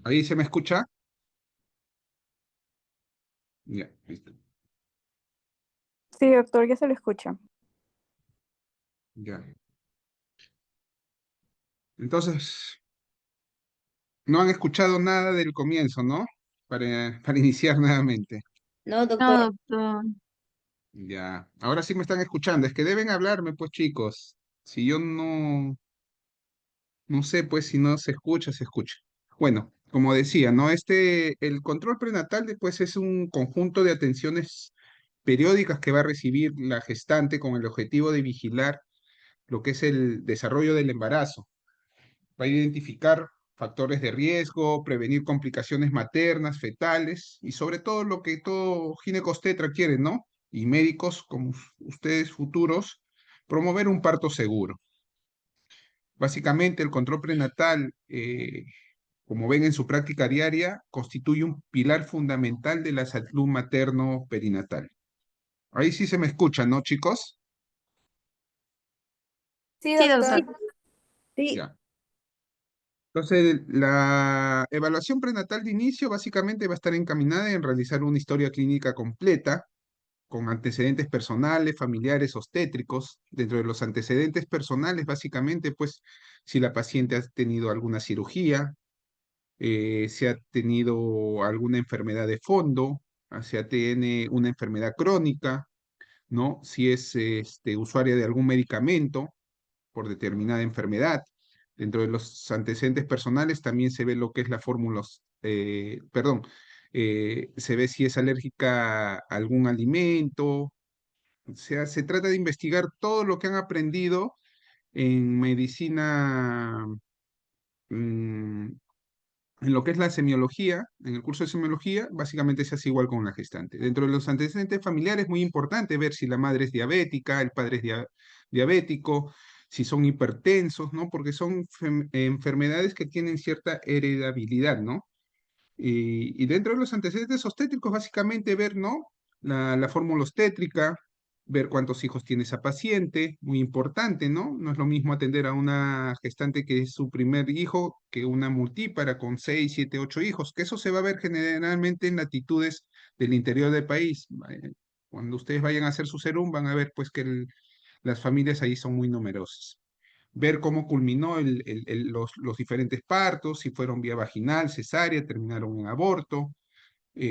¿Ahí se me escucha? Ya, listo. Sí, doctor, ya se lo escucha. Ya. Entonces, no han escuchado nada del comienzo, ¿no? Para iniciar nuevamente. No, No, doctor. doctor. Ya. Ahora sí me están escuchando. Es que deben hablarme, pues, chicos. Si yo no sé, pues, si no se escucha, se escucha. Bueno, como decía, ¿no? El control prenatal, pues, es un conjunto de atenciones periódicas que va a recibir la gestante con el objetivo de vigilar lo que es el desarrollo del embarazo. Va a identificar factores de riesgo, prevenir complicaciones maternas, fetales y sobre todo lo que todo ginecobstetra quiere, ¿no? Y médicos como ustedes futuros, promover un parto seguro. Básicamente el control prenatal, como ven en su práctica diaria, constituye un pilar fundamental de la salud materno-perinatal. Ahí sí se me escucha, ¿no, chicos? Sí, Sí, doctor. doctor. Sí. Ya. Entonces, la evaluación prenatal de inicio básicamente va a estar encaminada en realizar una historia clínica completa con antecedentes personales, familiares, obstétricos. Dentro de los antecedentes personales, básicamente, pues, si la paciente ha tenido alguna cirugía, si ha tenido alguna enfermedad de fondo, si tiene una enfermedad crónica, ¿no? Si es usuaria de algún medicamento por determinada enfermedad. Dentro de los antecedentes personales también se ve lo que es la fórmula, perdón, se ve si es alérgica a algún alimento. O sea, se trata de investigar todo lo que han aprendido en medicina, mm, en lo que es la semiología, en el curso de semiología, básicamente se hace igual con la gestante. Dentro de los antecedentes familiares es muy importante ver si la madre es diabética, el padre es diabético, si son hipertensos, ¿no? Porque son enfermedades que tienen cierta heredabilidad, ¿no? Y dentro de los antecedentes obstétricos, básicamente ver, ¿no? La fórmula obstétrica, ver cuántos hijos tiene esa paciente, muy importante, ¿no? No es lo mismo atender a una gestante que es su primer hijo que una multípara con 6, 7, 8 hijos, que eso se va a ver generalmente en latitudes del interior del país. Cuando ustedes vayan a hacer su serum, van a ver pues que las familias ahí son muy numerosas. Ver cómo culminó los diferentes partos, si fueron vía vaginal, cesárea, terminaron en aborto.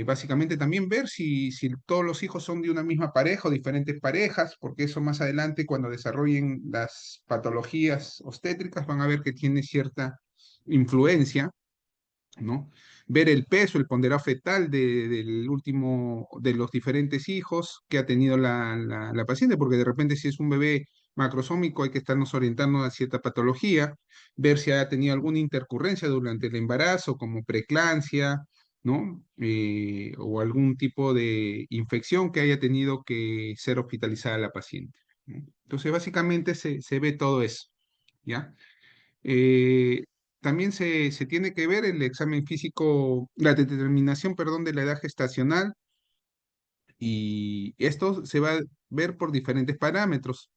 Básicamente también ver si todos los hijos son de una misma pareja o diferentes parejas, porque eso más adelante cuando desarrollen las patologías obstétricas van a ver que tiene cierta influencia, ¿no? Ver el peso, el ponderado fetal del último, de los diferentes hijos que ha tenido la paciente, porque de repente si es un bebé macrosómico hay que estarnos orientando a cierta patología, ver si ha tenido alguna intercurrencia durante el embarazo, como preeclampsia, ¿no? O algún tipo de infección que haya tenido que ser hospitalizada la paciente, ¿no? Entonces, básicamente se ve todo eso, ¿ya? Eh, También se tiene que ver el examen físico, la determinación, perdón, de la edad gestacional y esto se va a ver por diferentes parámetros.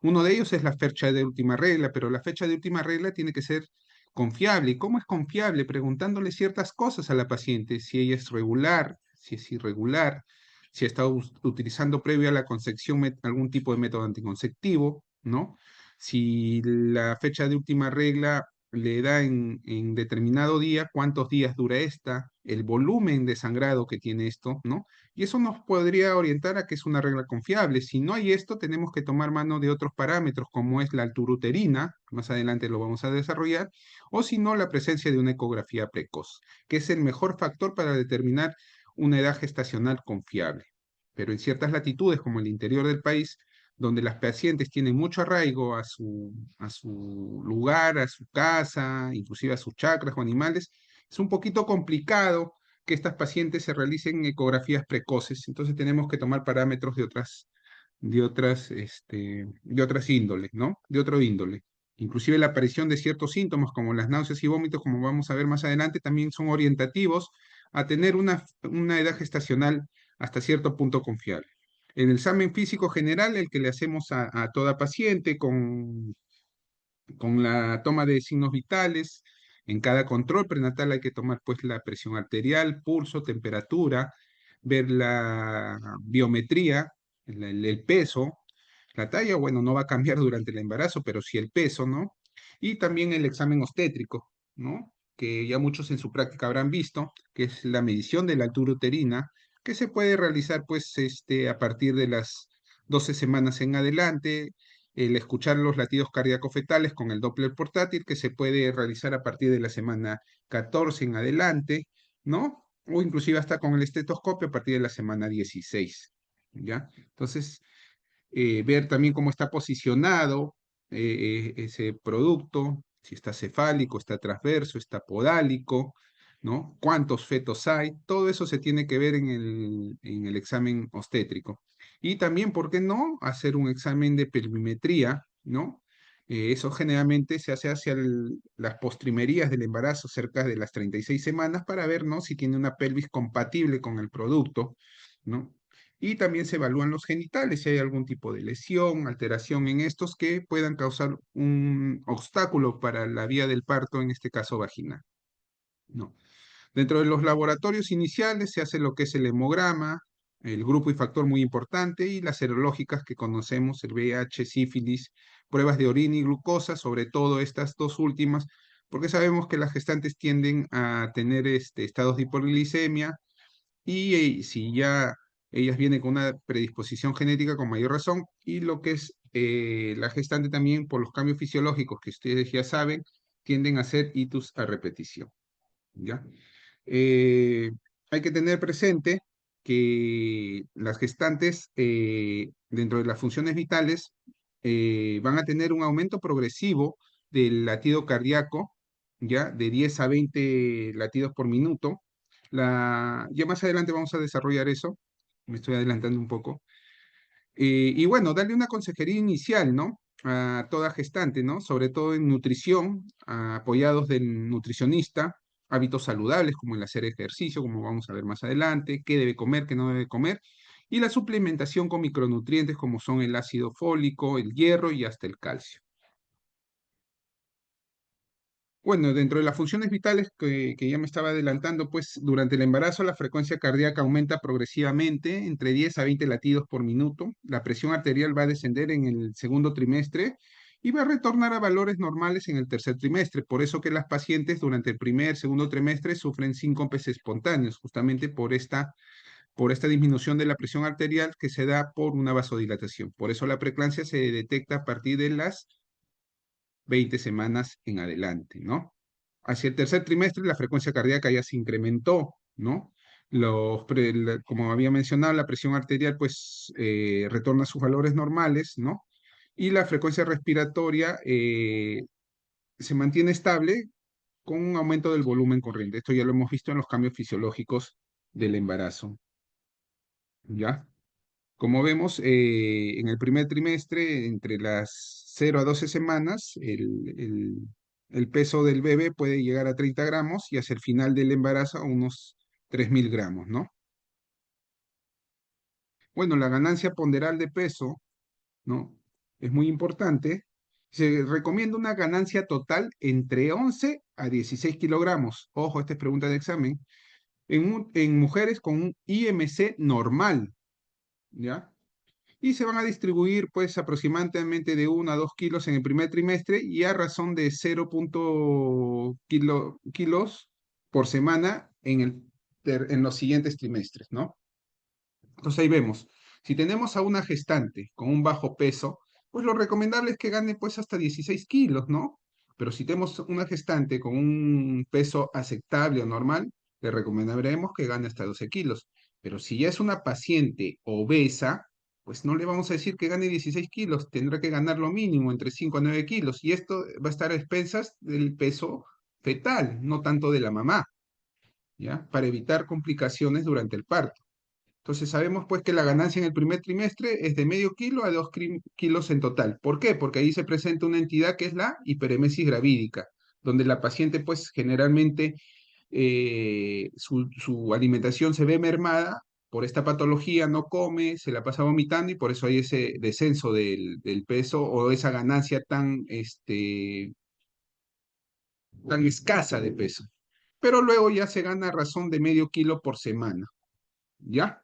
Uno de ellos es la fecha de última regla, pero la fecha de última regla tiene que ser confiable. ¿Y cómo es confiable? Preguntándole ciertas cosas a la paciente, si ella es regular, si es irregular, si ha estado utilizando previo a la concepción algún tipo de método anticonceptivo, ¿no? Si la fecha de última regla le da en determinado día, cuántos días dura esta, el volumen de sangrado que tiene esto, ¿no? Y eso nos podría orientar a que es una regla confiable. Si no hay esto, tenemos que tomar mano de otros parámetros, como es la altura uterina, más adelante lo vamos a desarrollar, o si no, la presencia de una ecografía precoz, que es el mejor factor para determinar una edad gestacional confiable. Pero en ciertas latitudes, como el interior del país, donde las pacientes tienen mucho arraigo a su lugar, a su casa, inclusive a sus chacras o animales, es un poquito complicado que estas pacientes se realicen ecografías precoces, entonces tenemos que tomar parámetros de otras índoles, ¿no? De otro índole. Inclusive la aparición de ciertos síntomas como las náuseas y vómitos, como vamos a ver más adelante, también son orientativos a tener una edad gestacional hasta cierto punto confiable. En el examen físico general, el que le hacemos a toda paciente con la toma de signos vitales, En cada control prenatal hay que tomar pues la presión arterial, pulso, temperatura, ver la biometría, el peso, la talla, bueno, no va a cambiar durante el embarazo, pero sí el peso, ¿no? Y también el examen obstétrico, ¿no? Que ya muchos en su práctica habrán visto, que es la medición de la altura uterina, que se puede realizar pues a partir de las 12 semanas en adelante, el escuchar los latidos cardíacos fetales con el Doppler portátil, que se puede realizar a partir de la semana 14 en adelante, ¿no? O inclusive hasta con el estetoscopio a partir de la semana 16, ¿ya? Entonces, ver también cómo está posicionado ese producto, si está cefálico, está transverso, está podálico, ¿no? ¿Cuántos fetos hay? Todo eso se tiene que ver en el examen obstétrico. Y también, ¿por qué no? Hacer un examen de pelvimetría, ¿no? Eso generalmente se hace hacia las postrimerías del embarazo, cerca de las 36 semanas, para ver, ¿no? Si tiene una pelvis compatible con el producto, ¿no? Y también se evalúan los genitales, si hay algún tipo de lesión, alteración en estos que puedan causar un obstáculo para la vía del parto, en este caso vaginal, ¿no? Dentro de los laboratorios iniciales se hace lo que es el hemograma, el grupo y factor muy importante, y las serológicas que conocemos, el VIH, sífilis, pruebas de orina y glucosa, sobre todo estas dos últimas, porque sabemos que las gestantes tienden a tener estados de hiperglicemia y si ya ellas vienen con una predisposición genética con mayor razón, y lo que es la gestante también por los cambios fisiológicos que ustedes ya saben, tienden a hacer itus a repetición, ¿ya? Eh, Hay que tener presente que las gestantes, dentro de las funciones vitales, van a tener un aumento progresivo del latido cardíaco, ya de 10 a 20 latidos por minuto. Ya más adelante vamos a desarrollar eso, me estoy adelantando un poco. Y bueno, darle una consejería inicial, ¿no? A toda gestante, ¿no? Sobre todo en nutrición, apoyados del nutricionista, hábitos saludables como el hacer ejercicio, como vamos a ver más adelante, qué debe comer, qué no debe comer, y la suplementación con micronutrientes como son el ácido fólico, el hierro y hasta el calcio. Bueno, dentro de las funciones vitales que ya me estaba adelantando, pues durante el embarazo la frecuencia cardíaca aumenta progresivamente entre 10 a 20 latidos por minuto. La presión arterial va a descender en el segundo trimestre y va a retornar a valores normales en el tercer trimestre. Por eso que las pacientes durante el primer, segundo trimestre sufren síncopes espontáneos, justamente por esta disminución de la presión arterial que se da por una vasodilatación. Por eso la preeclampsia se detecta a partir de las 20 semanas en adelante, ¿no? Hacia el tercer trimestre la frecuencia cardíaca ya se incrementó, ¿no? Como había mencionado, la presión arterial pues retorna a sus valores normales, ¿no? Y la frecuencia respiratoria se mantiene estable con un aumento del volumen corriente. Esto ya lo hemos visto en los cambios fisiológicos del embarazo, ¿ya? Como vemos, en el primer trimestre, entre las 0 a 12 semanas, el peso del bebé puede llegar a 30 gramos y hacia el final del embarazo a unos 3.000 gramos, ¿no? Bueno, la ganancia ponderal de peso, ¿no? Es muy importante. Se recomienda una ganancia total entre 11 a 16 kilogramos. Ojo, esta es pregunta de examen. En mujeres con un IMC normal, ¿ya? Y se van a distribuir pues aproximadamente de 1 a 2 kilos en el primer trimestre y a razón de 0,kilos por semana en los siguientes trimestres, ¿no? Entonces ahí vemos, si tenemos a una gestante con un bajo peso, pues lo recomendable es que gane pues hasta 16 kilos, ¿no? Pero si tenemos una gestante con un peso aceptable o normal, le recomendaremos que gane hasta 12 kilos. Pero si ya es una paciente obesa, pues no le vamos a decir que gane 16 kilos, tendrá que ganar lo mínimo entre 5 a 9 kilos. Y esto va a estar a expensas del peso fetal, no tanto de la mamá, ¿ya? Para evitar complicaciones durante el parto. Entonces sabemos pues que la ganancia en el primer trimestre es de medio kilo a 2 kilos en total. ¿Por qué? Porque ahí se presenta una entidad que es la hiperemesis gravídica, donde la paciente pues generalmente su alimentación se ve mermada por esta patología, no come, se la pasa vomitando y por eso hay ese descenso del peso o esa ganancia tan tan escasa de peso. Pero luego ya se gana a razón de medio kilo por semana, ¿ya?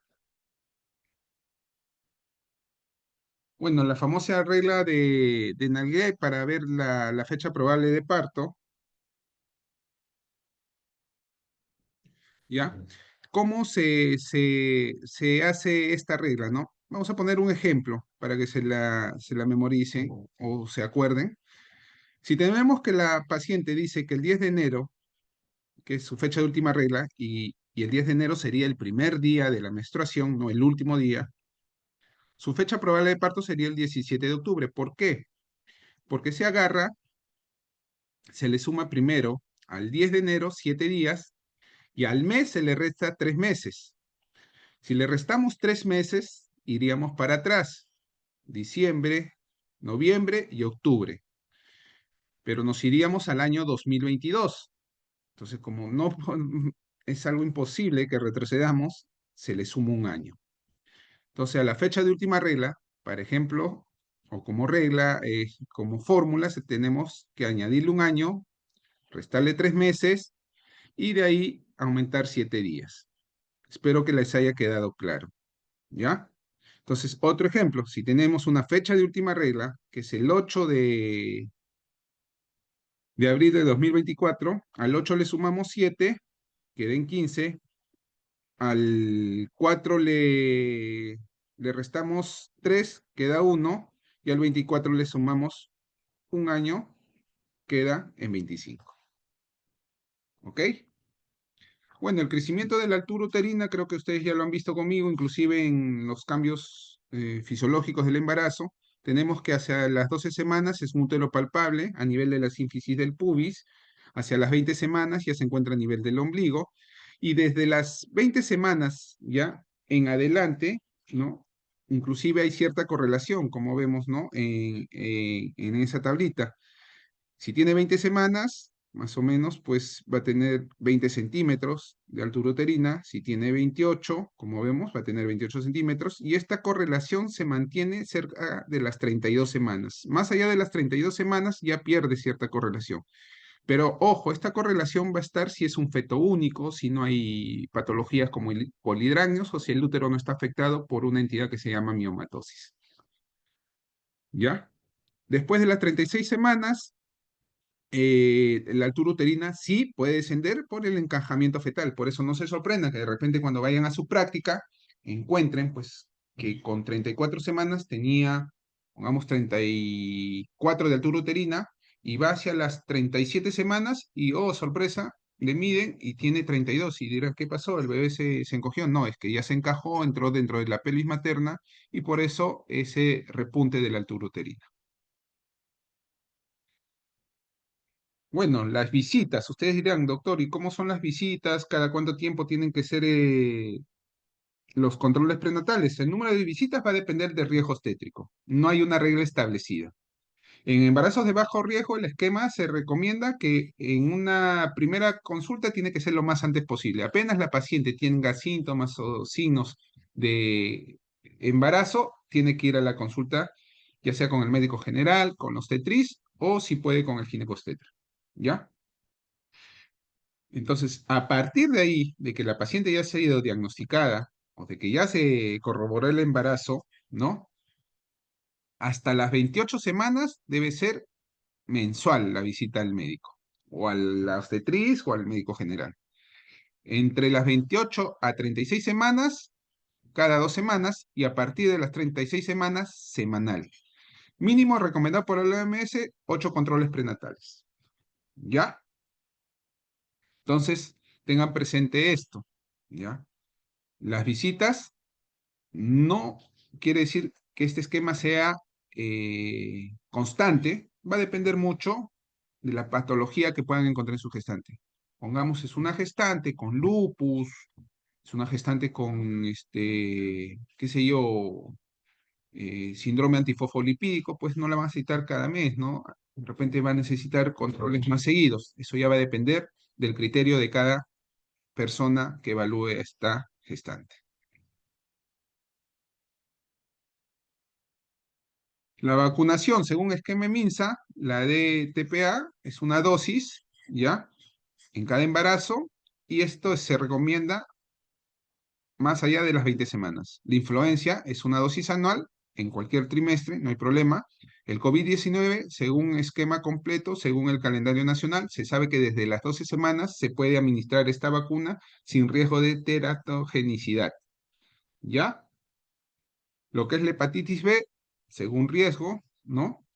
Bueno, la famosa regla de Navier para ver la fecha probable de parto, ¿ya? ¿Cómo se hace esta regla, no? Vamos a poner un ejemplo para que se la memoricen o se acuerden. Si tenemos que la paciente dice que el 10 de enero, que es su fecha de última regla, y el 10 de enero sería el primer día de la menstruación, no el último día, su fecha probable de parto sería el 17 de octubre. ¿Por qué? Porque se agarra, se le suma primero al 10 de enero 7 días y al mes se le resta 3 meses. Si le restamos 3 meses, iríamos para atrás, diciembre, noviembre y octubre, pero nos iríamos al año 2022. Entonces, como no es algo imposible que retrocedamos, se le suma un año. Entonces, a la fecha de última regla, por ejemplo, o como regla, como fórmula, tenemos que añadirle un año, restarle 3 meses y de ahí aumentar 7 días. Espero que les haya quedado claro, ¿ya? Entonces, otro ejemplo, si tenemos una fecha de última regla, que es el 8 de abril de 2024, al 8 le sumamos 7, queden 15, al 4 le restamos 3, queda 1, y al 24 le sumamos un año, queda en 25. ¿Ok? Bueno, el crecimiento de la altura uterina creo que ustedes ya lo han visto conmigo, inclusive en los cambios fisiológicos del embarazo. Tenemos que hacia las 12 semanas es un útero palpable a nivel de la sínfisis del pubis, hacia las 20 semanas ya se encuentra a nivel del ombligo, y desde las 20 semanas ya en adelante, ¿no? Inclusive hay cierta correlación, como vemos, ¿no? En esa tablita. Si tiene 20 semanas, más o menos, pues va a tener 20 centímetros de altura uterina. Si tiene 28, como vemos, va a tener 28 centímetros. Y esta correlación se mantiene cerca de las 32 semanas. Más allá de las 32 semanas ya pierde cierta correlación. Pero ojo, esta correlación va a estar si es un feto único, si no hay patologías como el polidrácneos o si el útero no está afectado por una entidad que se llama miomatosis. ¿Ya? Después de las 36 semanas, la altura uterina sí puede descender por el encajamiento fetal. Por eso no se sorprendan que de repente cuando vayan a su práctica encuentren pues que con 34 semanas tenía, pongamos 34 de altura uterina y va hacia las 37 semanas y, oh, sorpresa, le miden y tiene 32 y dirán, ¿qué pasó? ¿El bebé se encogió? No, es que ya se encajó, entró dentro de la pelvis materna y por eso ese repunte de la altura uterina. Bueno, las visitas, ustedes dirán, doctor, ¿y cómo son las visitas? ¿Cada cuánto tiempo tienen que ser los controles prenatales? El número de visitas va a depender del riesgo obstétrico. No hay una regla establecida. En embarazos de bajo riesgo, el esquema se recomienda que en una primera consulta tiene que ser lo más antes posible. Apenas la paciente tenga síntomas o signos de embarazo, tiene que ir a la consulta, ya sea con el médico general, con obstetriz o si puede con el ginecobstetra. ¿Ya? Entonces, a partir de ahí, de que la paciente ya se ha ido diagnosticada o de que ya se corroboró el embarazo, ¿no? Hasta las 28 semanas debe ser mensual la visita al médico, o a la obstetriz o al médico general. Entre las 28 a 36 semanas, cada 2 semanas, y a partir de las 36 semanas, semanal. Mínimo recomendado por el OMS, 8 controles prenatales. ¿Ya? Entonces, tengan presente esto, ¿ya? Las visitas no quiere decir que este esquema sea constante, va a depender mucho de la patología que puedan encontrar en su gestante. Pongamos, es una gestante con lupus, es una gestante con, qué sé yo, síndrome antifosfolipídico, pues no la van a necesitar cada mes, ¿no? De repente va a necesitar controles más seguidos. Eso ya va a depender del criterio de cada persona que evalúe a esta gestante. La vacunación, según esquema MINSA, la de TPA es una dosis, ¿ya? En cada embarazo, y esto se recomienda más allá de las 20 semanas. La influencia es una dosis anual en cualquier trimestre, no hay problema. El COVID-19, según esquema completo, según el calendario nacional, se sabe que desde las 12 semanas se puede administrar esta vacuna sin riesgo de teratogenicidad. ¿Ya? Lo que es la hepatitis B, según riesgo, ¿no?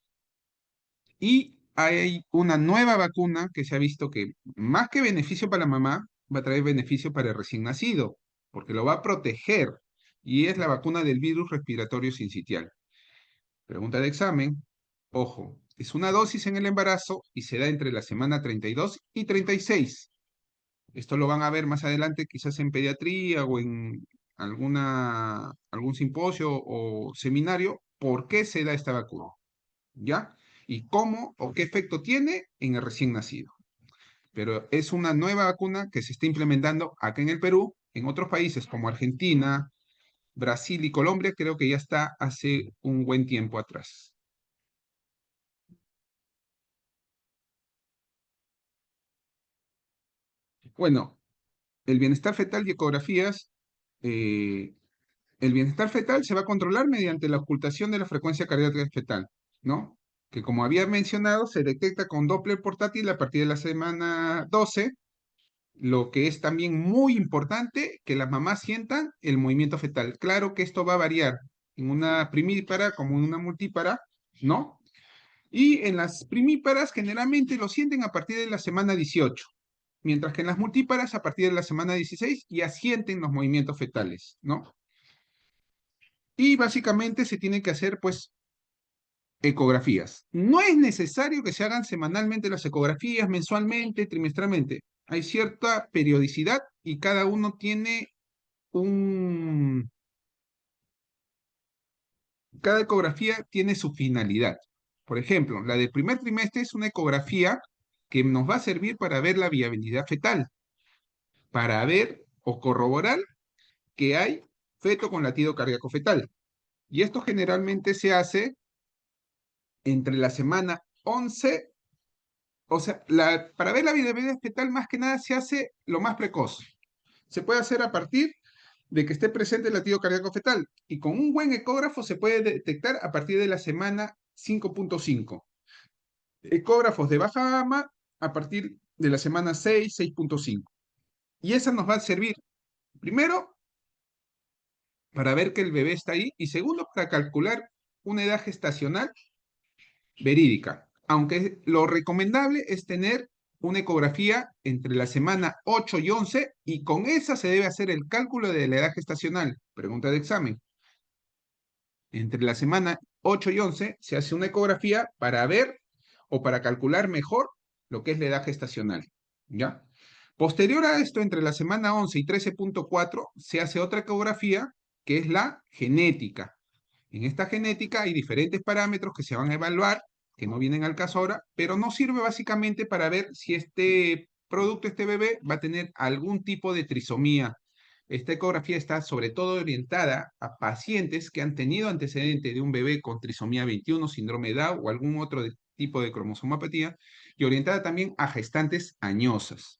Y hay una nueva vacuna que se ha visto que más que beneficio para la mamá, va a traer beneficio para el recién nacido, porque lo va a proteger. Y es la vacuna del virus respiratorio sincitial. Pregunta de examen. Ojo, es una dosis en el embarazo y se da entre la semana 32 y 36. Esto lo van a ver más adelante, quizás en pediatría o en algún simposio o seminario, por qué se da esta vacuna. ¿Ya? Y cómo o qué efecto tiene en el recién nacido. Pero es una nueva vacuna que se está implementando acá en el Perú, en otros países como Argentina, Brasil y Colombia, creo que ya está hace un buen tiempo atrás. Bueno, el bienestar fetal y ecografías, eh, el bienestar fetal se va a controlar mediante la ocultación de la frecuencia cardíaca fetal, ¿no? Que como había mencionado, se detecta con Doppler portátil a partir de la semana 12. Lo que es también muy importante, que las mamás sientan el movimiento fetal. Claro que esto va a variar en una primípara como en una multípara, ¿no? Y en las primíparas generalmente lo sienten a partir de la semana 18, mientras que en las multíparas a partir de la semana 16 ya sienten los movimientos fetales, ¿no? Y básicamente se tiene que hacer, pues, ecografías. No es necesario que se hagan semanalmente las ecografías, mensualmente, trimestralmente. Hay cierta periodicidad y cada uno tiene un... Cada ecografía tiene su finalidad. Por ejemplo, la del primer trimestre es una ecografía que nos va a servir para ver la viabilidad fetal, para ver o corroborar que hay feto con latido cardíaco fetal. Y esto generalmente se hace entre la semana 11, o sea, para ver la viabilidad fetal más que nada se hace lo más precoz. Se puede hacer a partir de que esté presente el latido cardíaco fetal y con un buen ecógrafo se puede detectar a partir de la semana 5.5. Ecógrafos de baja gama a partir de la semana 6, 6.5. Y esa nos va a servir, primero, para ver que el bebé está ahí y segundo, para calcular una edad gestacional verídica. Aunque lo recomendable es tener una ecografía entre la semana 8 y 11 y con esa se debe hacer el cálculo de la edad gestacional. Pregunta de examen. Entre la semana 8 y 11 se hace una ecografía para ver o para calcular mejor lo que es la edad gestacional. ¿Ya? Posterior a esto, entre la semana 11 y 13.4, se hace otra ecografía que es la genética. En esta genética hay diferentes parámetros que se van a evaluar, que no vienen al caso ahora, pero nos sirve básicamente para ver si este producto, este bebé, va a tener algún tipo de trisomía. Esta ecografía está sobre todo orientada a pacientes que han tenido antecedente de un bebé con trisomía 21, síndrome de Down o algún otro tipo de cromosomopatía, y orientada también a gestantes añosas.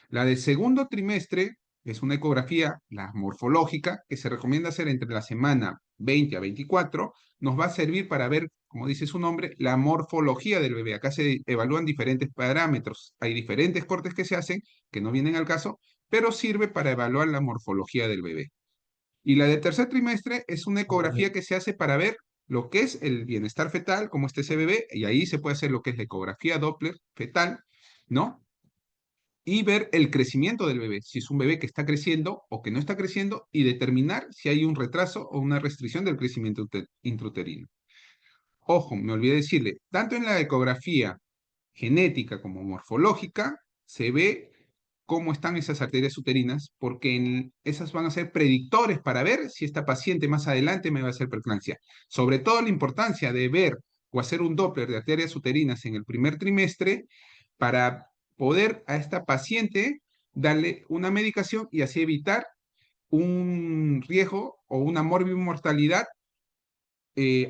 La del segundo trimestre es una ecografía, la morfológica, que se recomienda hacer entre la semana 20 a 24, nos va a servir para ver, como dice su nombre, la morfología del bebé. Acá se evalúan diferentes parámetros. Hay diferentes cortes que se hacen, que no vienen al caso, pero sirve para evaluar la morfología del bebé. Y la del tercer trimestre es una ecografía que se hace para ver lo que es el bienestar fetal, cómo está ese bebé, y ahí se puede hacer lo que es la ecografía Doppler fetal, ¿no? Y ver el crecimiento del bebé, si es un bebé que está creciendo o que no está creciendo, y determinar si hay un retraso o una restricción del crecimiento intrauterino. Ojo, me olvidé decirle, tanto en la ecografía genética como morfológica, se ve cómo están esas arterias uterinas, porque esas van a ser predictores para ver si esta paciente más adelante me va a hacer preeclampsia. Sobre todo la importancia de ver o hacer un Doppler de arterias uterinas en el primer trimestre para poder a esta paciente darle una medicación y así evitar un riesgo o una morbimortalidad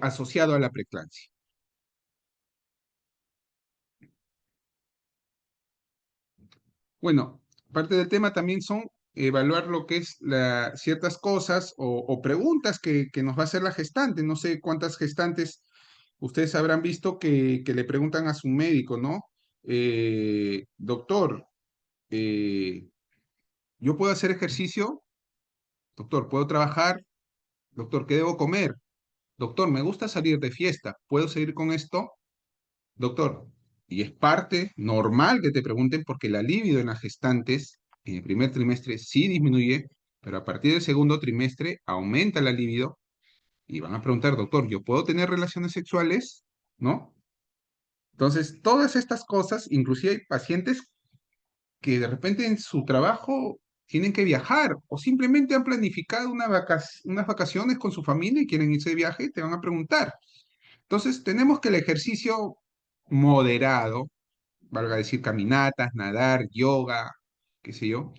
asociado a la preeclampsia. Bueno, parte del tema también son evaluar lo que es ciertas cosas o preguntas que nos va a hacer la gestante. No sé cuántas gestantes ustedes habrán visto que le preguntan a su médico, ¿no? Doctor, eh, ¿yo puedo hacer ejercicio? Doctor, ¿puedo trabajar? Doctor, ¿qué debo comer? Doctor, me gusta salir de fiesta. ¿Puedo seguir con esto? Doctor, y es parte normal que te pregunten porque la libido en las gestantes en el primer trimestre sí disminuye, pero a partir del segundo trimestre aumenta la libido y van a preguntar, doctor, ¿yo puedo tener relaciones sexuales? ¿No? Entonces, todas estas cosas, inclusive hay pacientes que de repente en su trabajo tienen que viajar o simplemente han planificado unas vacaciones con su familia y quieren irse de viaje, te van a preguntar. Entonces, tenemos que el ejercicio moderado, valga decir caminatas, nadar, yoga, qué sé yo,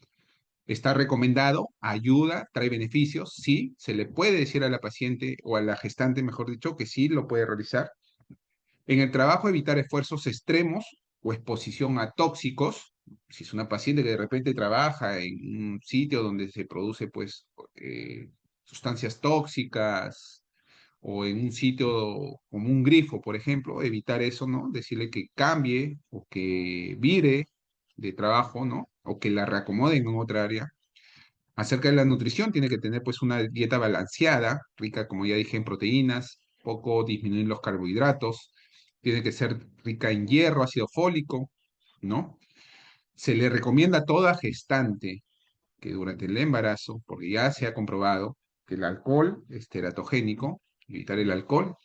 está recomendado, ayuda, trae beneficios, sí, se le puede decir a la paciente o a la gestante, mejor dicho, que sí lo puede realizar. En el trabajo, evitar esfuerzos extremos o exposición a tóxicos. Si es una paciente que de repente trabaja en un sitio donde se produce, pues, sustancias tóxicas, o en un sitio como un grifo, por ejemplo, evitar eso, ¿no? Decirle que cambie o que vire de trabajo, ¿no? O que la reacomoden en otra área. Acerca de la nutrición, tiene que tener pues una dieta balanceada, rica, como ya dije, en proteínas, poco disminuir los carbohidratos, tiene que ser rica en hierro, ácido fólico, ¿no? Se le recomienda a toda gestante que durante el embarazo, porque ya se ha comprobado que el alcohol es teratogénico, evitar el alcohol.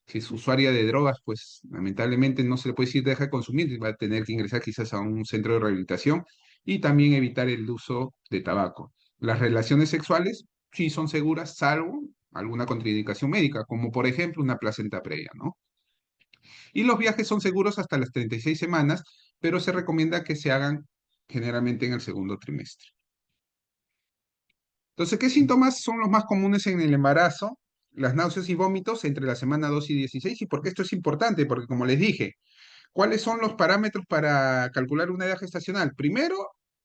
Si es usuaria de drogas, pues lamentablemente no se le puede decir deja de consumir, va a tener que ingresar quizás a un centro de rehabilitación y también evitar el uso de tabaco. Las relaciones sexuales sí son seguras, salvo alguna contraindicación médica, como por ejemplo una placenta previa, ¿no? Y los viajes son seguros hasta las 36 semanas, pero se recomienda que se hagan generalmente en el segundo trimestre. Entonces, ¿qué síntomas son los más comunes en el embarazo? Las náuseas y vómitos entre la semana 2 y 16. ¿Y por qué esto es importante? Porque como les dije, ¿cuáles son los parámetros para calcular una edad gestacional? Primero,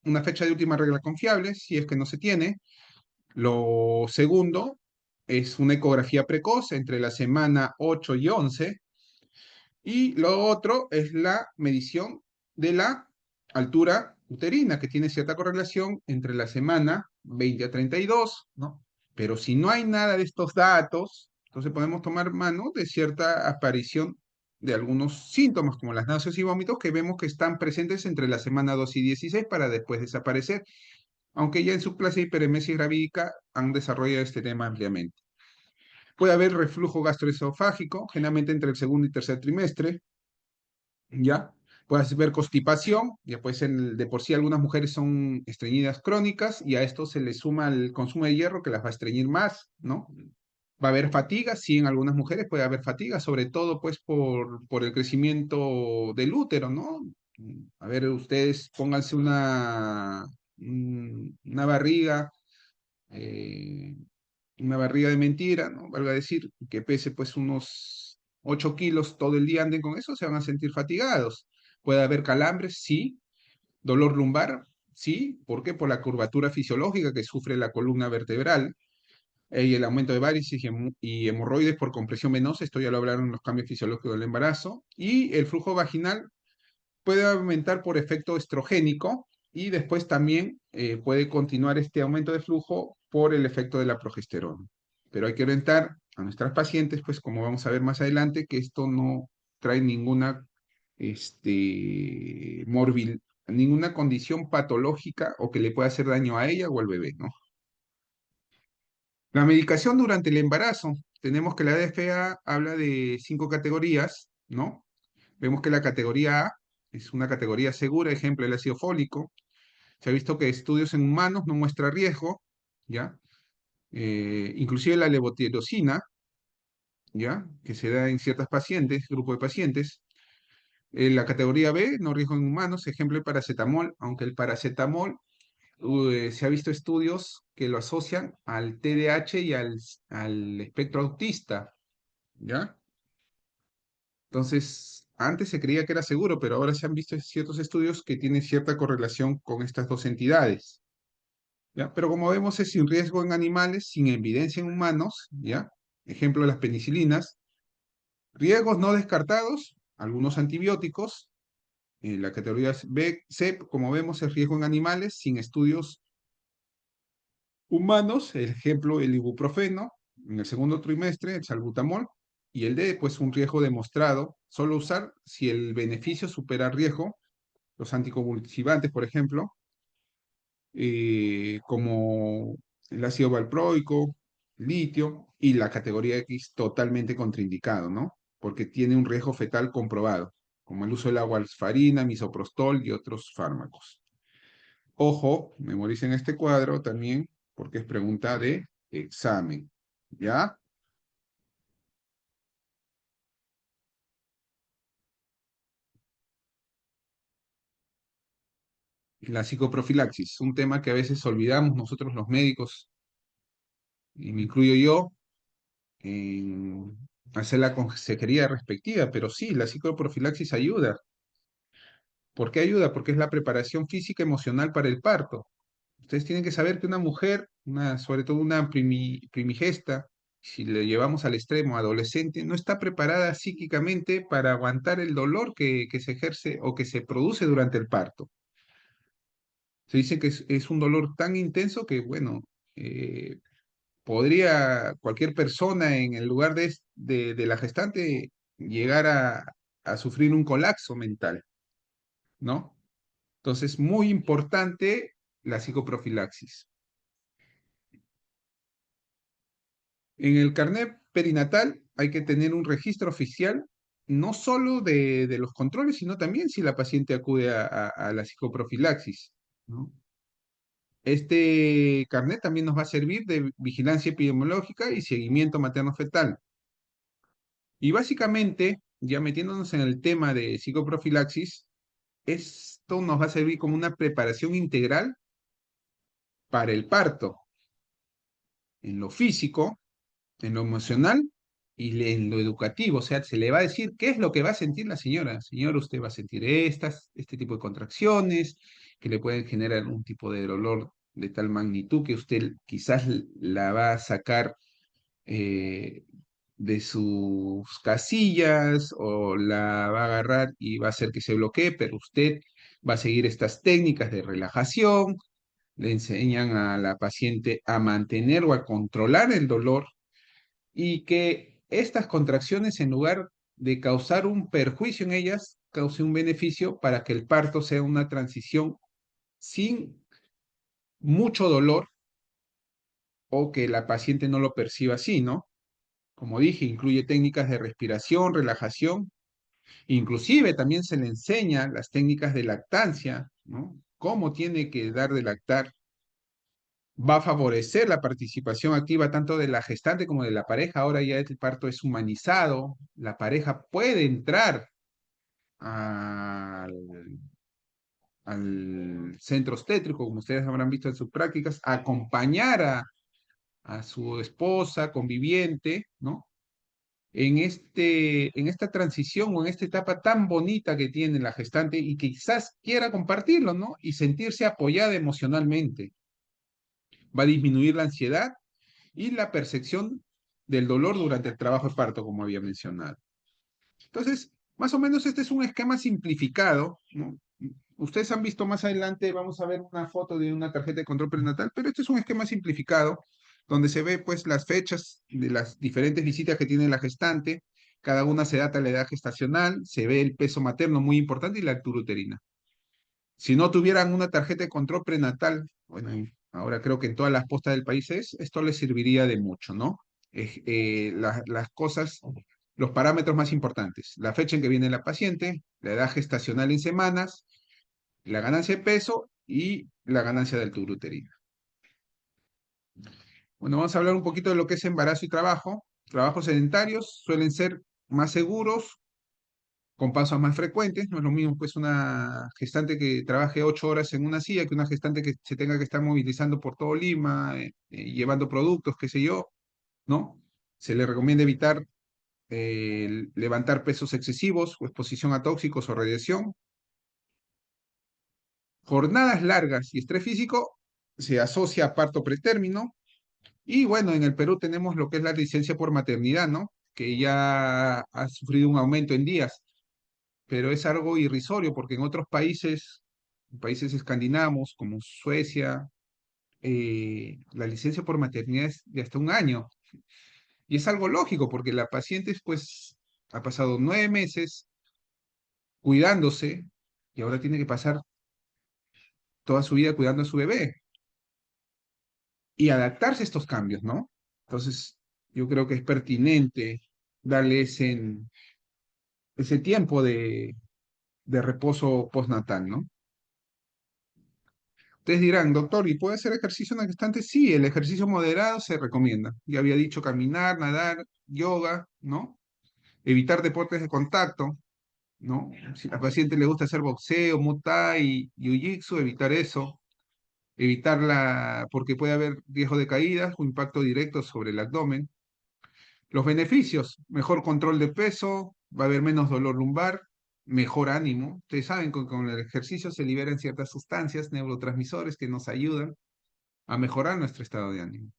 una fecha de última regla confiable, si es que no se tiene. Lo segundo es una ecografía precoz entre la semana 8 y 11. Y lo otro es la medición de la altura uterina, que tiene cierta correlación entre la semana 20 a 32, ¿no? Pero si no hay nada de estos datos, entonces podemos tomar mano de cierta aparición de algunos síntomas, como las náuseas y vómitos, que vemos que están presentes entre la semana 2 y 16 para después desaparecer, aunque ya en su clase de hiperemesis gravídica han desarrollado este tema ampliamente. Puede haber reflujo gastroesofágico, generalmente entre el segundo y tercer trimestre, ¿ya? Puedes ver constipación, ya puede ser de por sí algunas mujeres son estreñidas crónicas y a esto se le suma el consumo de hierro que las va a estreñir más, ¿no? Va a haber fatiga, sí, en algunas mujeres puede haber fatiga, sobre todo pues por el crecimiento del útero, ¿no? A ver, ustedes pónganse una barriga, eh, una barriga de mentira, ¿no? Valga decir, que pese pues unos 8 kilos todo el día anden con eso, se van a sentir fatigados. Puede haber calambres, sí. Dolor lumbar, sí. ¿Por qué? Por la curvatura fisiológica que sufre la columna vertebral y el aumento de varices y hemorroides por compresión venosa. Esto ya lo hablaron en los cambios fisiológicos del embarazo. Y el flujo vaginal puede aumentar por efecto estrogénico y después también puede continuar este aumento de flujo por el efecto de la progesterona. Pero hay que orientar a nuestras pacientes, pues como vamos a ver más adelante, que esto no trae ninguna ninguna condición patológica o que le pueda hacer daño a ella o al bebé, ¿no? La medicación durante el embarazo. Tenemos que la DFA habla de 5 categorías, ¿no? Vemos que la categoría A es una categoría segura, ejemplo, el ácido fólico. Se ha visto que estudios en humanos no muestra riesgo, ¿ya? Inclusive la levotirosina, ¿ya? Que se da en ciertas pacientes, grupo de pacientes. La categoría B, no riesgo en humanos, ejemplo, el paracetamol, aunque el paracetamol se ha visto estudios que lo asocian al TDAH y al espectro autista, ¿ya? Entonces, antes se creía que era seguro, pero ahora se han visto ciertos estudios que tienen cierta correlación con estas dos entidades, ¿ya? Pero como vemos, es sin riesgo en animales, sin evidencia en humanos, ¿ya? Ejemplo, las penicilinas. Riesgos no descartados, algunos antibióticos. En la categoría B, C, como vemos, es riesgo en animales, sin estudios humanos, el ejemplo, el ibuprofeno, en el segundo trimestre, el salbutamol, y el D, pues un riesgo demostrado, solo usar si el beneficio supera el riesgo, los anticonvulsivantes, por ejemplo, como el ácido valproico, litio, y la categoría X totalmente contraindicado, ¿no? Porque tiene un riesgo fetal comprobado, como el uso de la warfarina, misoprostol y otros fármacos. Ojo, memoricen este cuadro también, porque es pregunta de examen, ¿ya? La psicoprofilaxis, un tema que a veces olvidamos nosotros los médicos, y me incluyo yo, en hacer la consejería respectiva, pero sí, la psicoprofilaxis ayuda. ¿Por qué ayuda? Porque es la preparación física emocional para el parto. Ustedes tienen que saber que una mujer, sobre todo una primigesta, si le llevamos al extremo adolescente, no está preparada psíquicamente para aguantar el dolor que se ejerce o que se produce durante el parto. Se dice que es un dolor tan intenso que, bueno, eh, podría cualquier persona en el lugar de la gestante llegar a sufrir un colapso mental, ¿no? Entonces, muy importante la psicoprofilaxis. En el carnet perinatal hay que tener un registro oficial, no solo de los controles, sino también si la paciente acude a la psicoprofilaxis, ¿no? Este carnet también nos va a servir de vigilancia epidemiológica y seguimiento materno-fetal. Y básicamente, ya metiéndonos en el tema de psicoprofilaxis, esto nos va a servir como una preparación integral para el parto, en lo físico, en lo emocional y en lo educativo. O sea, se le va a decir qué es lo que va a sentir la señora. Señora, usted va a sentir este tipo de contracciones que le pueden generar un tipo de dolor de tal magnitud que usted quizás la va a sacar eh, de sus casillas o la va a agarrar y va a hacer que se bloquee, pero usted va a seguir estas técnicas de relajación, le enseñan a la paciente a mantener o a controlar el dolor y que estas contracciones, en lugar de causar un perjuicio en ellas, cause un beneficio para que el parto sea una transición sin mucho dolor o que la paciente no lo perciba así, ¿no? Como dije, incluye técnicas de respiración, relajación, inclusive también se le enseña las técnicas de lactancia, ¿no? Cómo tiene que dar de lactar. Va a favorecer la participación activa tanto de la gestante como de la pareja. Ahora ya el parto es humanizado, la pareja puede entrar al, al centro obstétrico, como ustedes habrán visto en sus prácticas, acompañar a su esposa, conviviente, ¿no? En esta transición o en esta etapa tan bonita que tiene la gestante y que quizás quiera compartirlo, ¿no? Y sentirse apoyada emocionalmente. Va a disminuir la ansiedad y la percepción del dolor durante el trabajo de parto, como había mencionado. Entonces, más o menos este es un esquema simplificado, ¿no? Ustedes han visto más adelante, vamos a ver una foto de una tarjeta de control prenatal, pero este es un esquema simplificado donde se ve pues las fechas de las diferentes visitas que tiene la gestante, cada una se data la edad gestacional, se ve el peso materno muy importante y la altura uterina. Si no tuvieran una tarjeta de control prenatal, bueno, ahora creo que en todas las postas del país esto les serviría de mucho, ¿no? Las cosas, los parámetros más importantes, la fecha en que viene la paciente, la edad gestacional en semanas, la ganancia de peso y la ganancia de altura uterina. Bueno, vamos a hablar un poquito de lo que es embarazo y trabajo. Trabajos sedentarios suelen ser más seguros, con pasos más frecuentes. No es lo mismo pues una gestante que trabaje 8 horas en una silla que una gestante que se tenga que estar movilizando por todo Lima, llevando productos, qué sé yo, ¿no? Se le recomienda evitar levantar pesos excesivos o exposición a tóxicos o radiación. Jornadas largas y estrés físico se asocia a parto pretérmino. Y bueno, en el Perú tenemos lo que es la licencia por maternidad, ¿no? Que ya ha sufrido un aumento en días, pero es algo irrisorio porque en otros países, países escandinavos como Suecia, la licencia por maternidad es de hasta un año. Y es algo lógico porque la paciente pues ha pasado 9 meses cuidándose y ahora tiene que pasar toda su vida cuidando a su bebé y adaptarse a estos cambios, ¿no? Entonces, yo creo que es pertinente darle ese tiempo de reposo postnatal, ¿no? Ustedes dirán, doctor, ¿y puede hacer ejercicio en el gestante? Sí, el ejercicio moderado se recomienda. Ya había dicho caminar, nadar, yoga, ¿no? Evitar deportes de contacto, ¿no? Si a la paciente le gusta hacer boxeo, muay thai, jiu-jitsu, evitar eso. Evitarla porque puede haber riesgo de caídas o impacto directo sobre el abdomen. Los beneficios, mejor control de peso, va a haber menos dolor lumbar, mejor ánimo. Ustedes saben que con el ejercicio se liberan ciertas sustancias, neurotransmisores que nos ayudan a mejorar nuestro estado de ánimo.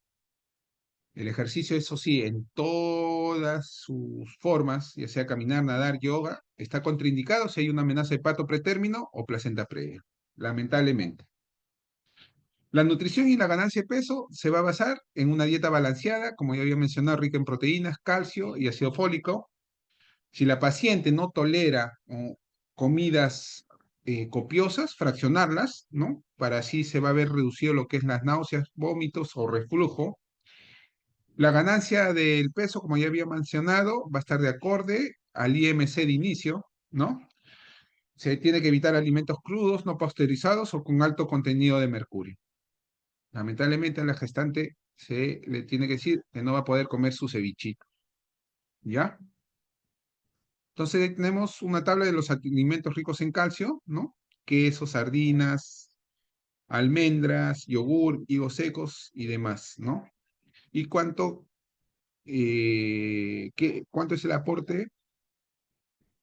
El ejercicio, eso sí, en todas sus formas, ya sea caminar, nadar, yoga, está contraindicado si hay una amenaza de pato pretérmino o placenta previa, lamentablemente. La nutrición y la ganancia de peso se va a basar en una dieta balanceada, como ya había mencionado, rica en proteínas, calcio y ácido fólico. Si la paciente no tolera comidas copiosas, fraccionarlas, ¿no? Para así se va a ver reducido lo que es las náuseas, vómitos o reflujo. La ganancia del peso, como ya había mencionado, va a estar de acorde al IMC de inicio, ¿no? Se tiene que evitar alimentos crudos, no pasteurizados o con alto contenido de mercurio. Lamentablemente a la gestante se le tiene que decir que no va a poder comer su cevichito, ¿ya? Entonces tenemos una tabla de los alimentos ricos en calcio, ¿no? Quesos, sardinas, almendras, yogur, higos secos y demás, ¿no? Y cuánto es el aporte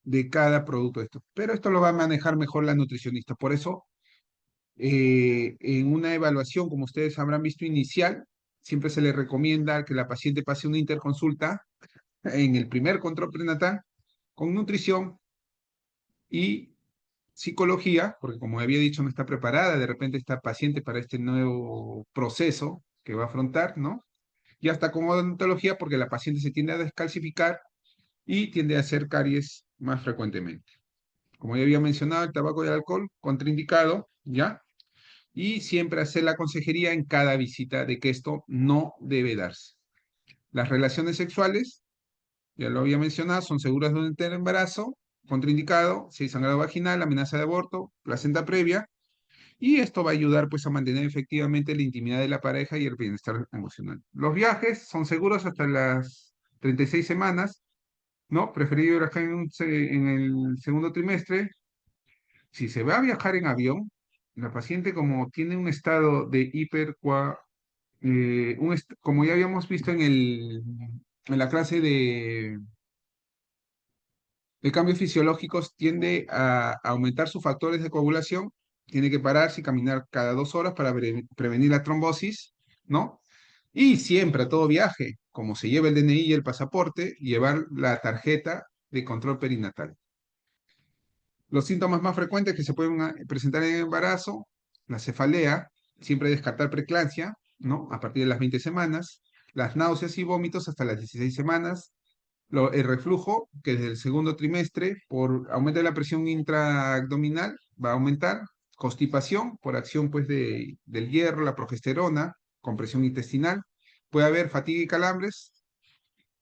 de cada producto de esto. Pero esto lo va a manejar mejor la nutricionista. Por eso, en una evaluación, como ustedes habrán visto inicial, siempre se le recomienda que la paciente pase una interconsulta en el primer control prenatal con nutrición y psicología, porque como había dicho, no está preparada de repente esta paciente para este nuevo proceso que va a afrontar, ¿no? Y hasta con odontología, porque la paciente se tiende a descalcificar y tiende a hacer caries más frecuentemente. Como ya había mencionado, el tabaco y el alcohol, contraindicado, ¿ya? Y siempre hacer la consejería en cada visita de que esto no debe darse. Las relaciones sexuales, ya lo había mencionado, son seguras durante el embarazo, contraindicado, si hay sangrado vaginal, amenaza de aborto, placenta previa, y esto va a ayudar pues a mantener efectivamente la intimidad de la pareja y el bienestar emocional. Los viajes son seguros hasta las 36 semanas, ¿no? Preferido viajar en el segundo trimestre. Si se va a viajar en avión, la paciente como tiene un estado de como ya habíamos visto en la clase de cambios fisiológicos, tiende a aumentar sus factores de coagulación, tiene que pararse y caminar cada 2 horas para prevenir la trombosis, ¿no? Y siempre a todo viaje, como se lleva el DNI y el pasaporte, llevar la tarjeta de control perinatal. Los síntomas más frecuentes que se pueden presentar en el embarazo, la cefalea, siempre descartar preeclampsia, ¿no? A partir de las 20 semanas, las náuseas y vómitos hasta las 16 semanas, el reflujo, que desde el segundo trimestre, por aumento de la presión intraabdominal, va a aumentar, constipación, por acción pues del hierro, la progesterona, compresión intestinal, puede haber fatiga y calambres,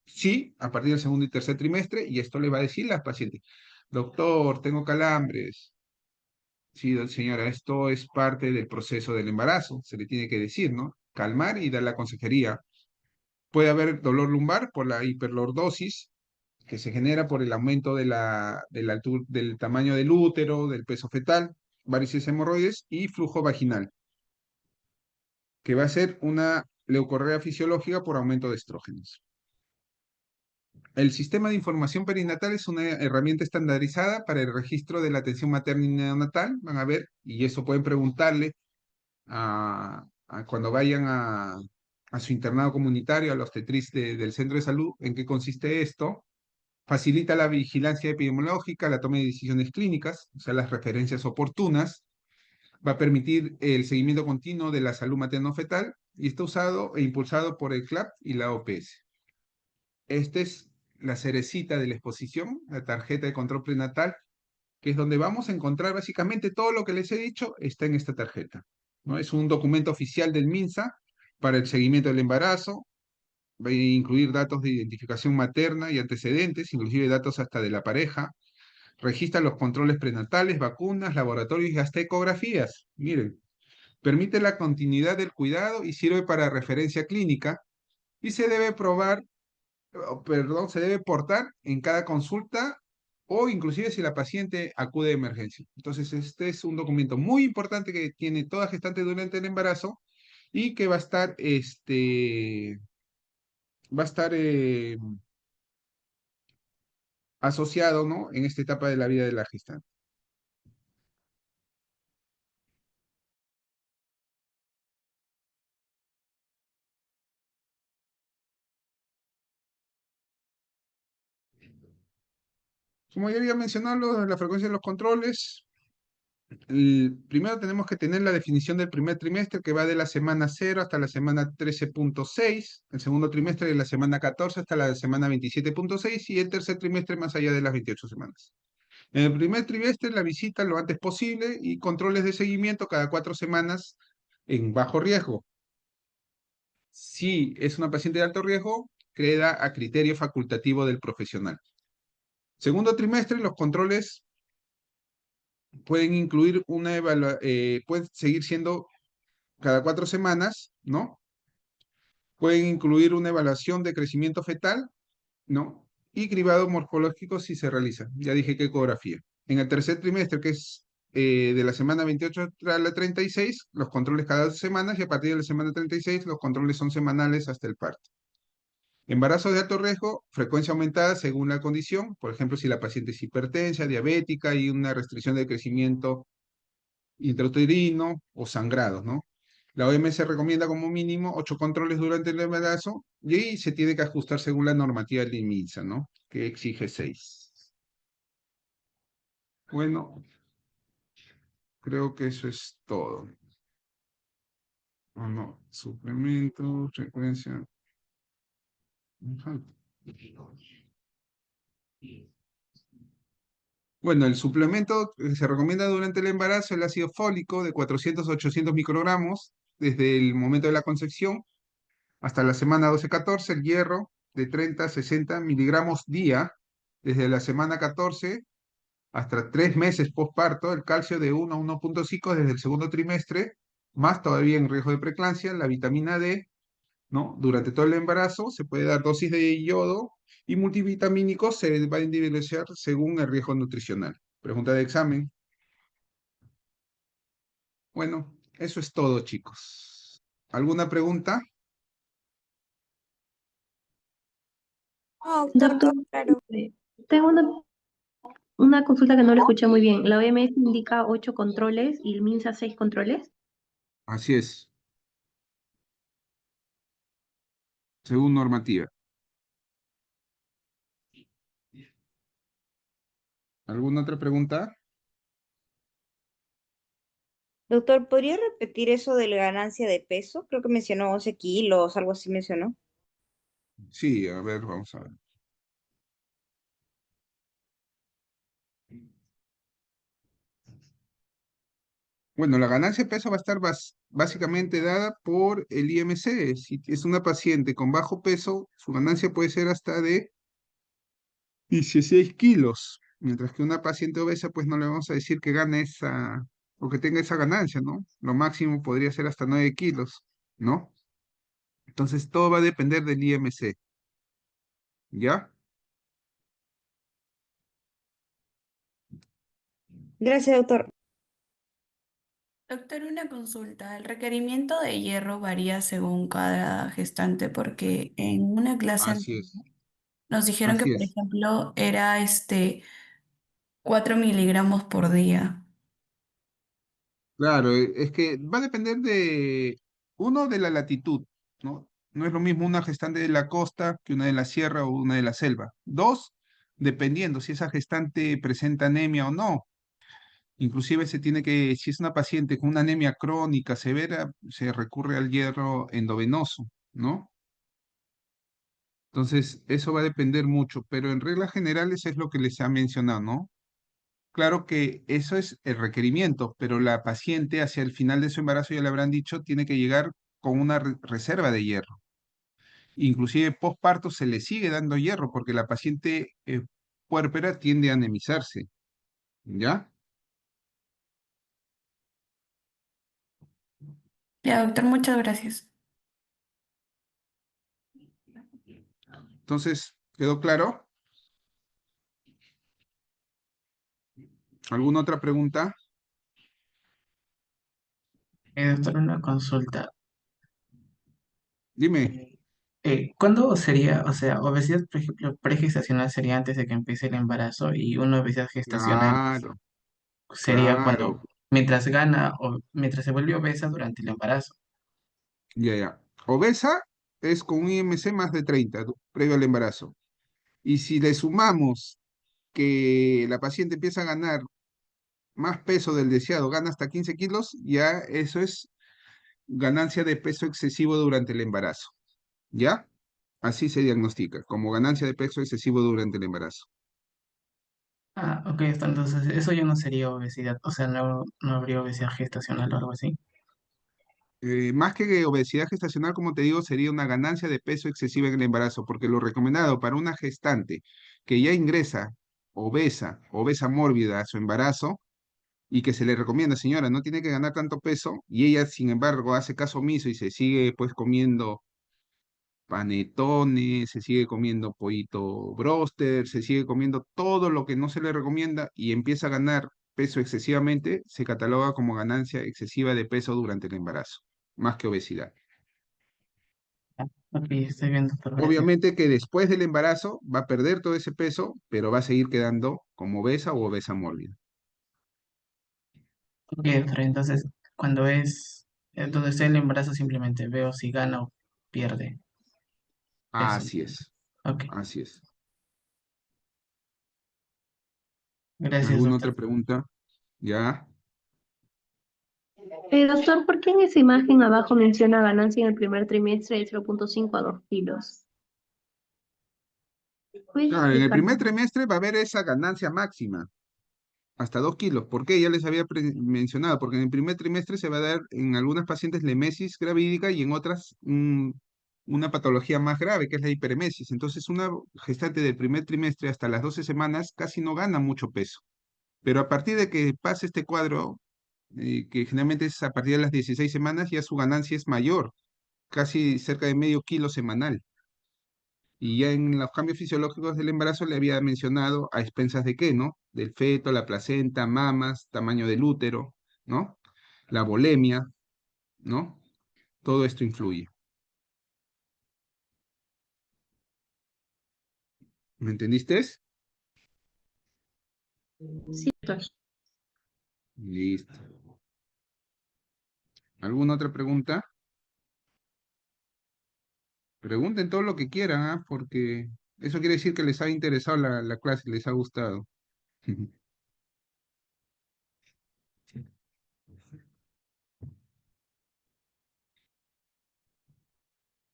sí, a partir del segundo y tercer trimestre, y esto le va a decir la paciente, doctor, tengo calambres. Sí, señora, esto es parte del proceso del embarazo, se le tiene que decir, ¿no? Calmar y dar la consejería. Puede haber dolor lumbar por la hiperlordosis, que se genera por el aumento del tamaño del útero, del peso fetal, varices hemorroides y flujo vaginal, que va a ser una leucorrea fisiológica por aumento de estrógenos. El sistema de información perinatal es una herramienta estandarizada para el registro de la atención materna y neonatal. Van a ver, y eso pueden preguntarle cuando vayan a su internado comunitario, a la obstetriz del centro de salud, en qué consiste esto. Facilita la vigilancia epidemiológica, la toma de decisiones clínicas, o sea, las referencias oportunas. Va a permitir el seguimiento continuo de la salud materno-fetal y está usado e impulsado por el CLAP y la OPS. Esta es la cerecita de la exposición, la tarjeta de control prenatal, que es donde vamos a encontrar básicamente todo lo que les he dicho, está en esta tarjeta, ¿no? Es un documento oficial del MINSA para el seguimiento del embarazo, va a incluir datos de identificación materna y antecedentes, inclusive datos hasta de la pareja, registra los controles prenatales, vacunas, laboratorios y hasta ecografías. Miren, permite la continuidad del cuidado y sirve para referencia clínica y se debe probar, perdón, se debe portar en cada consulta o inclusive si la paciente acude de emergencia. Entonces, este es un documento muy importante que tiene toda gestante durante el embarazo y que va a estar, va a estar asociado, ¿no? En esta etapa de la vida de la gestante. Como ya había mencionado, la frecuencia de los controles, primero tenemos que tener la definición del primer trimestre que va de la semana 0 hasta la semana 13.6, el segundo trimestre de la semana 14 hasta la semana 27.6 y el tercer trimestre más allá de las 28 semanas. En el primer trimestre la visita lo antes posible y controles de seguimiento cada 4 semanas en bajo riesgo. Si es una paciente de alto riesgo, queda a criterio facultativo del profesional. Segundo trimestre, los controles pueden incluir pueden seguir siendo cada 4 semanas, ¿no? Pueden incluir una evaluación de crecimiento fetal, ¿no? Y cribado morfológico si se realiza. Ya dije que ecografía. En el tercer trimestre, que es de la semana 28 a la 36, los controles cada 2 semanas y a partir de la semana 36 los controles son semanales hasta el parto. Embarazo de alto riesgo, frecuencia aumentada según la condición, por ejemplo, si la paciente es hipertensa, diabética y una restricción de crecimiento intrauterino o sangrados, ¿no? La OMS recomienda como mínimo 8 controles durante el embarazo y ahí se tiene que ajustar según la normativa del MINSA, ¿no? Que exige 6. Bueno, creo que eso es todo. ¿O no? Suplemento, frecuencia. Ajá. Bueno, el suplemento que se recomienda durante el embarazo, el ácido fólico de 400 a 800 microgramos desde el momento de la concepción hasta la semana 12-14, el hierro de 30 a 60 miligramos día desde la semana 14 hasta 3 meses postparto, el calcio de 1 a 1.5 desde el segundo trimestre, más todavía en riesgo de preeclampsia, la vitamina D, ¿no? Durante todo el embarazo se puede dar dosis de yodo y multivitamínicos se va a individualizar según el riesgo nutricional. Pregunta de examen. Bueno, eso es todo, chicos. ¿Alguna pregunta? No, doctor, Doctor, todo claro. tengo una consulta que no lo escuché muy bien. ¿La OMS indica 8 controles y el MINSA 6 controles? Así es, según normativa. ¿Alguna otra pregunta? Doctor, ¿podría repetir eso de la ganancia de peso? Creo que mencionó 11 kilos, algo así mencionó. Sí, a ver, vamos a ver. Bueno, la ganancia de peso va a estar básicamente dada por el IMC. Si es una paciente con bajo peso, su ganancia puede ser hasta de 16 kilos, mientras que una paciente obesa, pues no le vamos a decir que gane esa, o que tenga esa ganancia, ¿no? Lo máximo podría ser hasta 9 kilos, ¿no? Entonces todo va a depender del IMC, ¿ya? Gracias, doctor. Doctor, una consulta. El requerimiento de hierro varía según cada gestante porque en una clase Así anterior es. Nos dijeron que, Así por es. ejemplo, era 4 miligramos por día. Claro, es que va a depender uno, de la latitud, ¿no? No es lo mismo una gestante de la costa que una de la sierra o una de la selva. Dos, dependiendo si esa gestante presenta anemia o no. Inclusive si es una paciente con una anemia crónica severa, se recurre al hierro endovenoso, ¿no? Entonces, eso va a depender mucho, pero en reglas generales es lo que les ha mencionado, ¿no? Claro que eso es el requerimiento, pero la paciente hacia el final de su embarazo, ya le habrán dicho, tiene que llegar con una reserva de hierro. Inclusive postparto se le sigue dando hierro porque la paciente puérpera tiende a anemizarse, ¿ya? Ya, doctor, muchas gracias. Entonces, ¿quedó claro? ¿Alguna otra pregunta? Doctor, una consulta. Dime. Eh, ¿Cuándo sería, o sea, obesidad, por ejemplo, pregestacional sería antes de que empiece el embarazo y una obesidad gestacional Claro, sería claro. cuando, mientras gana o mientras se vuelve obesa durante el embarazo? Ya, ya. Obesa es con un IMC más de 30 previo al embarazo. Y si le sumamos que la paciente empieza a ganar más peso del deseado, gana hasta 15 kilos, ya eso es ganancia de peso excesivo durante el embarazo. ¿Ya? Así se diagnostica, como ganancia de peso excesivo durante el embarazo. Ah, ok, entonces eso ya no sería obesidad, o sea, no habría obesidad gestacional o algo así. Más que obesidad gestacional, como te digo, sería una ganancia de peso excesiva en el embarazo, porque lo recomendado para una gestante que ya ingresa obesa mórbida a su embarazo, y que se le recomienda, señora, no tiene que ganar tanto peso, y ella, sin embargo, hace caso omiso y se sigue pues comiendo panetones, se sigue comiendo pollito broster, se sigue comiendo todo lo que no se le recomienda y empieza a ganar peso excesivamente, se cataloga como ganancia excesiva de peso durante el embarazo, más que obesidad. Ah, ok, estoy bien, doctor, gracias. Obviamente que después del embarazo va a perder todo ese peso, pero va a seguir quedando como obesa o obesa mórbida. Ok, doctor, entonces cuando donde esté el embarazo simplemente veo si gana o pierde peso. Así es, Ok, así es. gracias, ¿Alguna doctor. otra pregunta? ¿Ya? Doctor, ¿por qué en esa imagen abajo menciona ganancia en el primer trimestre de 0,5 a 2 kilos? ¿Puedes Claro, en el explicar? primer trimestre va a haber esa ganancia máxima, hasta 2 kilos. ¿Por qué? Ya les había mencionado, porque en el primer trimestre se va a dar en algunas pacientes la emesis gravídica y en otras una patología más grave, que es la hiperemesis. Entonces, una gestante del primer trimestre hasta las 12 semanas casi no gana mucho peso. Pero a partir de que pase este cuadro, que generalmente es a partir de las 16 semanas, ya su ganancia es mayor, casi cerca de medio kilo semanal. Y ya en los cambios fisiológicos del embarazo le había mencionado a expensas de qué, ¿no? Del feto, la placenta, mamas, tamaño del útero, ¿no? La volemia, ¿no? Todo esto influye. ¿Me entendiste? Sí, doctor. Listo. ¿Alguna otra pregunta? Pregunten todo lo que quieran, ¿ah? Porque eso quiere decir que les ha interesado la clase, les ha gustado.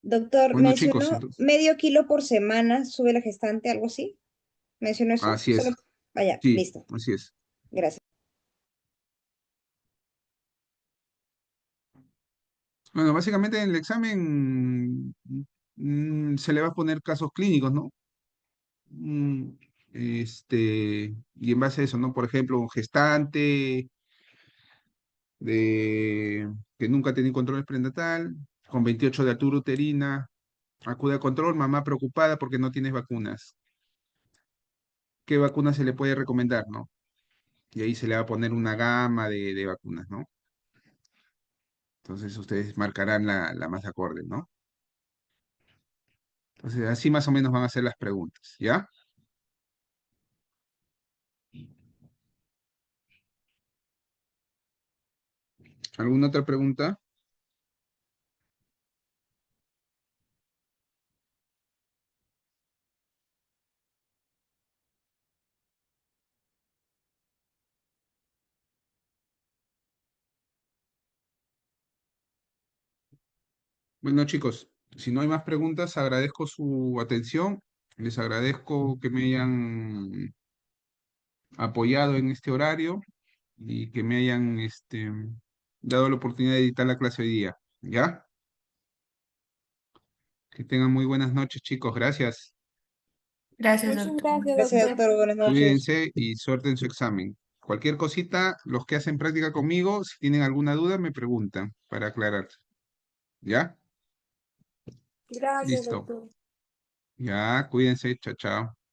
Doctor, Bueno, chicos, mencionó entonces, medio kilo por semana, sube la gestante, algo así. ¿Mencionó eso? así es. Solo, vaya, Sí, listo. así es. Gracias. Bueno, básicamente en el examen se le va a poner casos clínicos, ¿no? Mm, y en base a eso, ¿no? Por ejemplo, un gestante que nunca ha tenido control prenatal, con 28 de altura uterina, acude a control, mamá preocupada porque no tienes vacunas. ¿Qué vacuna se le puede recomendar, no? Y ahí se le va a poner una gama de vacunas, ¿no? Entonces ustedes marcarán la más acorde, ¿no? Entonces, así más o menos van a ser las preguntas, ¿ya? ¿Alguna otra pregunta? Bueno, chicos, si no hay más preguntas, agradezco su atención. Les agradezco que me hayan apoyado en este horario y que me hayan dado la oportunidad de editar la clase hoy día. ¿Ya? Que tengan muy buenas noches, chicos. Gracias. Gracias, Muchas doctor. gracias, Gracias, doctor. doctor. Buenas noches. Cuídense y suerte en su examen. Cualquier cosita, los que hacen práctica conmigo, si tienen alguna duda, me preguntan para aclarar. ¿Ya? Gracias, Listo. doctor. Ya, cuídense. Chao, chao.